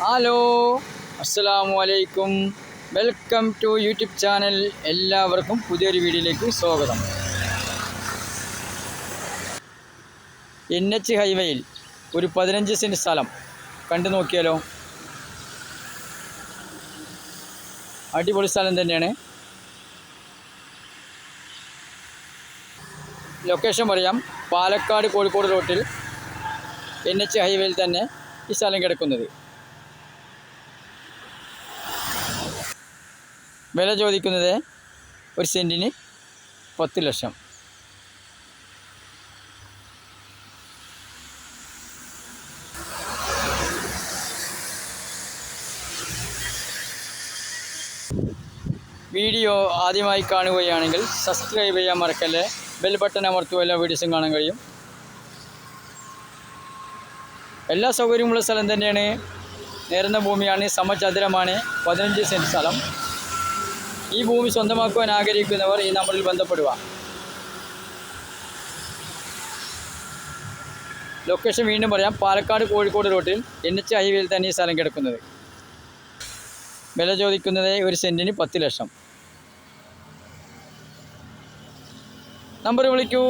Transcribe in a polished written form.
Hello, അസ്സലാമു അലൈക്കും. Welcome to YouTube channel. എല്ലാവർക്കും പുതിയൊരു വീഡിയോയിലേക്ക് സ്വാഗതം. NH ഹൈവേയിൽ ഒരു 15 സെൻറ്റ് സ്ഥലം കണ്ടു നോക്കിയാലോ. അടിപൊളി സ്ഥലം തന്നെയാണ്. ലൊക്കേഷൻ പറയാം. പാലക്കാട് കോഴിക്കോട് റോട്ടിൽ NH ഹൈവേയിൽ തന്നെ ഈ സ്ഥലം കിടക്കുന്നത്. വില ചോദിക്കുന്നത് ഒരു സെൻറ്റിന് 10 ലക്ഷം. വീഡിയോ ആദ്യമായി കാണുകയാണെങ്കിൽ സബ്സ്ക്രൈബ് ചെയ്യാൻ മറക്കല്ലേ. ബെൽ ബട്ടൺ അമർത്തുക, എല്ലാ വീഡിയോസും കാണാൻ കഴിയും. എല്ലാ സൗകര്യമുള്ള സ്ഥലം തന്നെയാണ്. നേരുന്ന ഭൂമിയാണ്, സമചതുരമാണ്. 15 സെൻറ്റ് സ്ഥലം. ഈ ഭൂമി സ്വന്തമാക്കുവാൻ ആഗ്രഹിക്കുന്നവർ ഈ നമ്പറിൽ ബന്ധപ്പെടുക. ലൊക്കേഷൻ വീണ്ടും പറയാം. പാലക്കാട് കോഴിക്കോട് റോട്ടിൽ NH ഹൈവേയിൽ തന്നെ ഈ സ്ഥലം കിടക്കുന്നത്. വില ചോദിക്കുന്നത് ഒരു സെൻറ്റിന് 10 ലക്ഷം. നമ്പർ വിളിക്കൂ.